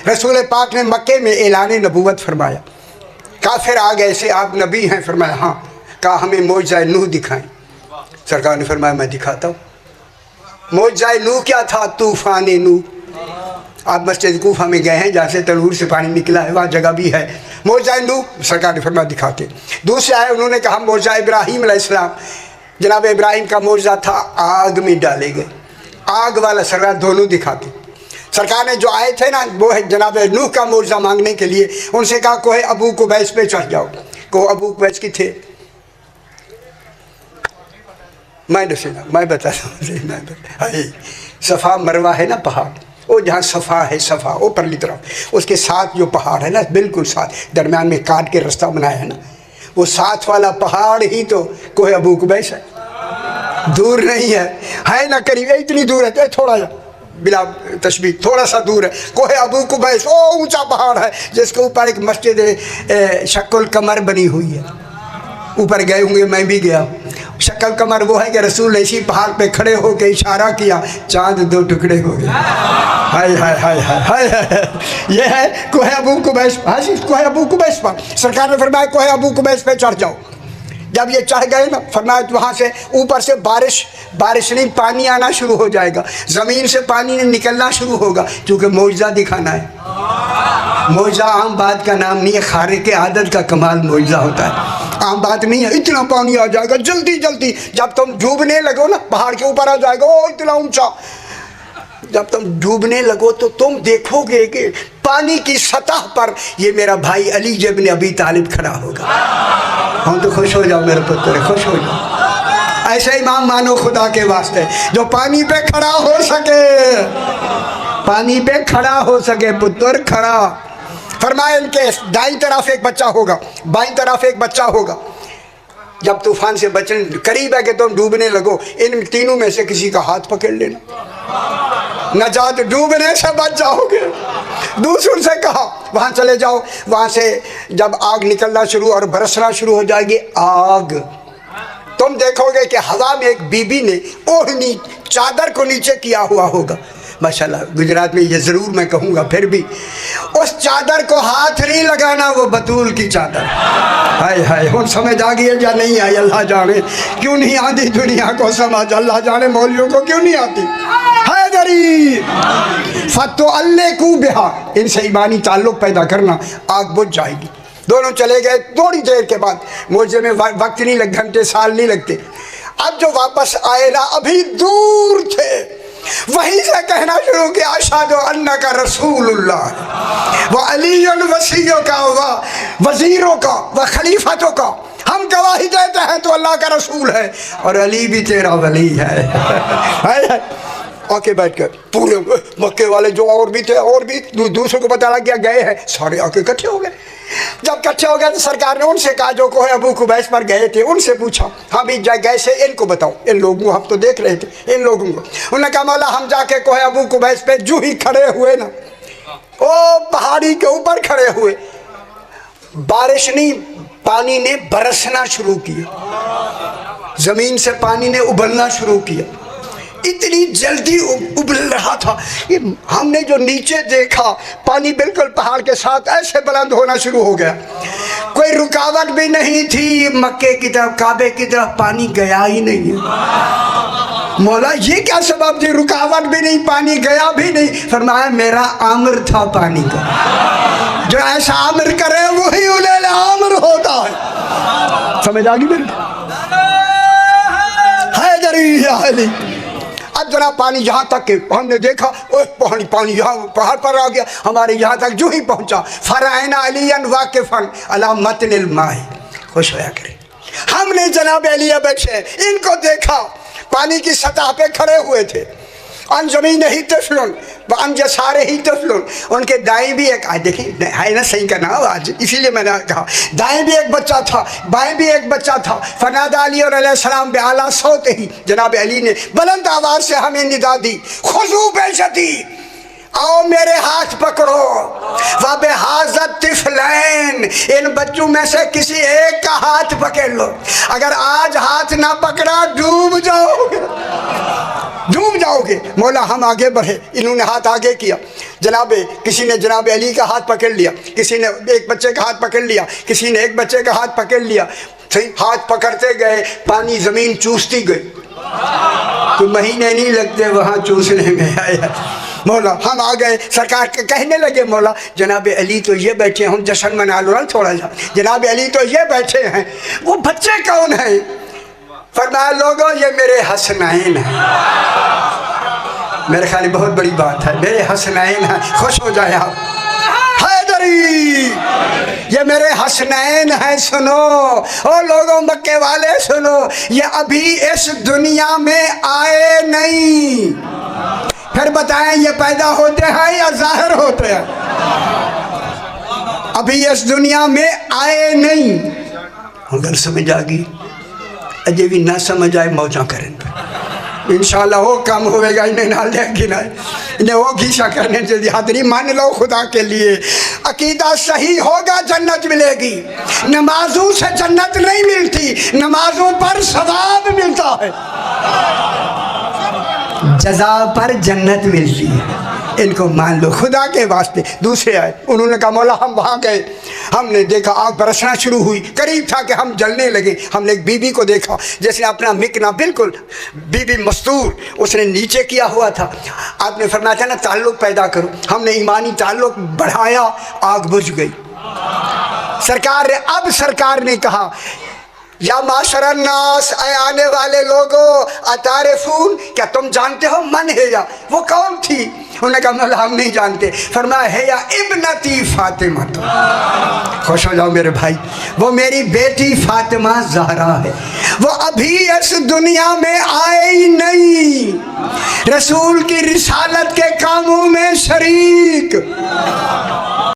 रसूल पाक ने मक्के में ऐलान नबूवत फरमाया। काफिर आ गए से आप नबी हैं? फरमाया हाँ। कहा हमें मौजज़ाए नूह दिखाएं। सरकार ने फरमाया मैं दिखाता हूँ। मौजज़ाए नूह क्या था? तूफ़ान नूह। आप मस्जिद कूफा में गए हैं जहाँ से तनूर से पानी निकला है, वहाँ जगह भी है। मौजज़ाए नूह सरकार ने फरमाया दिखाते। दूसरे आए, उन्होंने कहा मौजज़ा इब्राहीम अलैहिस्सलाम। जनाब इब्राहीम का मौजज़ा था आग में डाले गए, आग वाला। सरकार दोनों दिखाते। सरकार ने जो आए थे ना, वो है जनाब नूह का मौजज़ा मांगने के लिए। उनसे कहा कोई अबू कुबैस पे चढ़ जाओ। को अबू कुबैस की थे? मैं दसेगा, मैं बताता हूँ। सफ़ा मरवा है ना पहाड़, वो जहाँ सफ़ा है, सफ़ा वो परली तरफ, उसके साथ जो पहाड़ है ना, बिल्कुल साथ, दरमियान में काट के रास्ता बनाया है ना, वो साथ वाला पहाड़ ही तो कोई अबू कुबैस है। दूर नहीं है ना करीब, इतनी दूर है, थोड़ा सा बिला तशबीह थोड़ा सा दूर है। कोहे अबू कुबैस वो ऊंचा पहाड़ है जिसके ऊपर एक मस्जिद शक्ल कमर बनी हुई है। ऊपर गए होंगे, मैं भी गया। शक्ल कमर वो है कि रसूल इसी पहाड़ पे खड़े होकर इशारा किया, चांद दो टुकड़े हो गए। हाय हाय हाय हाय हाय। ये है कोहे अबू कुबैस। कोहे अबू कुबैस पर सरकार ने फरमाया कोहे अबू कुबैस पे चढ़ जाओ। जब ये चढ़ गए ना, फरमाया वहाँ से ऊपर से बारिश नहीं, पानी आना शुरू हो जाएगा, ज़मीन से पानी निकलना शुरू होगा, क्योंकि मौजज़ा दिखाना है। मौजज़ा आम बात का नाम नहीं है, खारिक़ आदत का कमाल मौजज़ा होता है, आम बात नहीं है। इतना पानी आ जाएगा जल्दी जल्दी, जब तुम डूबने लगो ना, पहाड़ के ऊपर आ जाएगा ओ इतना ऊंचा। जब तुम डूबने लगो तो तुम देखोगे कि पानी की सतह पर ये मेरा भाई अली इब्न अबी तालिब खड़ा होगा। हम तो खुश हो जाओ मेरे पुत्र, खुश हो जाओ। ऐसा इमाम मानो खुदा के वास्ते जो पानी पे खड़ा हो सके, पानी पे खड़ा हो सके, पुत्र खड़ा। फरमाया इनके दाईं तरफ एक बच्चा होगा, बाईं तरफ एक बच्चा होगा। जब तूफान से बचने करीब है कि तुम डूबने लगो, इन तीनों में से किसी का हाथ पकड़ लेना, नजात, डूबने से बच जाओगे। दूसरों से कहा वहाँ चले जाओ, वहाँ से जब आग निकलना शुरू और बरसना शुरू हो जाएगी आग, तुम देखोगे कि हवा में एक बीबी ने ओढ़नी चादर को नीचे किया हुआ होगा। माशाल्लाह गुजरात में ये ज़रूर मैं कहूँगा, फिर भी उस चादर को हाथ नहीं लगाना, वो बतूल की चादर। हाय हाय, हम समझ आ गई या नहीं आई अल्लाह जाने। क्यों नहीं आती दुनिया को समझ, अल्लाह जाने मौलवियों को क्यों नहीं आती। हैदरी फतो अल्ले कू बिहा, इनसे ईमानी ताल्लुक़ पैदा करना, आग बुझ जाएगी। दोनों चले गए। थोड़ी देर के बाद, मुझे में वक्त नहीं लग, घंटे साल नहीं लगते। अब जो वापस आए ना, अभी दूर थे, वहीं से कहना शुरू किया अशहदु अन्नका रसूलुल्लाह व अलीयुन वसीयों का व वजीरों का व खलीफतों का, हम गवाही देते हैं तो अल्लाह का रसूल है और अली भी तेरा वली है। आके बैठ कर पूरे मक्के वाले जो और भी थे, और भी दूसरों को पता लग गया गए हैं, सारे आके इकट्ठे हो गए। जब इकट्ठे हो गए तो सरकार ने उनसे कहा जो कोहे अबू कुबैस पर गए थे, उनसे पूछा हम भी गए से, इनको बताओ, इन लोगों को हम तो देख रहे थे, इन लोगों को। उन्होंने कहा मौला हम जाके कोहे अबू कुबैस पे जू ही खड़े हुए ना, ओ पहाड़ी के ऊपर खड़े हुए, बारिश नहीं, पानी ने बरसना शुरू किया, जमीन से पानी ने उबलना शुरू किया। इतनी जल्दी उबल रहा था कि हमने जो नीचे देखा, पानी बिल्कुल पहाड़ के साथ ऐसे बुलंद होना शुरू हो गया, कोई रुकावट भी नहीं थी। मक्के की तरफ, काबे की तरफ पानी गया ही नहीं है। मौला ये क्या सबब थी, रुकावट भी नहीं, पानी गया भी नहीं। फरमाया मेरा आमिर था पानी का, जो ऐसा आमिर करे वही उलेल आमिर होता है। समझ आ गई मेरे? हैदरी अब जरा पानी यहाँ तक के हमने देखा, पानी यहाँ पहाड़ पर आ गया, हमारे यहाँ तक जो ही पहुँचा। फरायना अलियन वाकिफन अला मतनिल माए, खुश होया करे। हमने जनाब अली बैठे इनको देखा, पानी की सतह पे खड़े हुए थे। अन जमीन ही तफलुन अन जसारे ही तफलुन, उनके दाएं भी एक, देखिए है ना सही का नाम आज, इसीलिए मैंने कहा दाएं भी एक बच्चा था, बाएं भी एक बच्चा था। फनादा अली अलैहिस्सलाम बेआला सौत ही, जनाब अली ने बुलंद आवाज़ से हमें निदा दी, खुजू बेशती, आओ मेरे हाथ पकड़ो, वबे हाजत तिफलैन, इन बच्चों में से किसी एक का हाथ पकड़ लो। अगर आज हाथ ना पकड़ा डूब जाओगे, डूब जाओगे। मौला हम आगे बढ़े, इन्होंने हाथ आगे किया, किसी ने जनाब अली का हाथ पकड़ लिया, किसी ने एक बच्चे का हाथ पकड़ लिया, किसी ने एक बच्चे का हाथ पकड़ लिया, सही हाथ पकड़ते गए, पानी ज़मीन चूसती गई, तो महीने नहीं लगते वहाँ चूसने में आया। मौला हम आ गए, सरकार के कहने लगे मौला जनाब अली तो ये बैठे हैं, हम जश्न मना लो ना थोड़ा सा, जनाब अली तो ये बैठे हैं, वो बच्चे कौन हैं? फरमाया लोगों ये मेरे हसनैन हैं। मेरे ख्याल बहुत बड़ी बात है, मेरे हसनैन हैं, खुश हो जाए आप। हैदरी ये मेरे हसनैन हैं, सुनो ओ लोगों मक्के वाले सुनो, ये अभी इस दुनिया में आए नहीं, फिर बताएं ये पैदा होते हैं या ज़ाहिर होते हैं? अभी इस दुनिया में आए नहीं। अगर समझ आ गई, अजय भी ना समझ आए मौजा करें, इंशाल्लाह वो काम होगा, इन्हें ना लेगी ना, इन्हें वो घीसा करने जल्दी हाथरी मान लो खुदा के लिए। अकीदा सही होगा जन्नत मिलेगी, नमाजों से जन्नत नहीं मिलती, नमाजों पर सवाब मिलता है, जजा पर जन्नत मिलती है, इनको मान लो खुदा के वास्ते। दूसरे आए, उन्होंने कहा मौला हम वहाँ गए, हमने देखा आग बरसना शुरू हुई, करीब था कि हम जलने लगे, हमने एक बीबी को देखा जिसने अपना मिकना बिल्कुल बीबी मस्तूर उसने नीचे किया हुआ था। आपने फरमाया था ना ताल्लुक़ पैदा करो, हमने ईमानी ताल्लुक़ बढ़ाया, आग बुझ गई। सरकार ने कहा या माशरन नास, ऐ आने वाले लोगों, अतारिफून, क्या तुम जानते हो मन है या? वो कौन थी? उन्होंने कहा मौला हम नहीं जानते। फरमाया है या इब्नती फातिमा, तो खुश हो जाओ मेरे भाई, वो मेरी बेटी फातिमा ज़हरा है, वो अभी इस दुनिया में आए ही नहीं, रसूल की रिसालत के कामों में शरीक,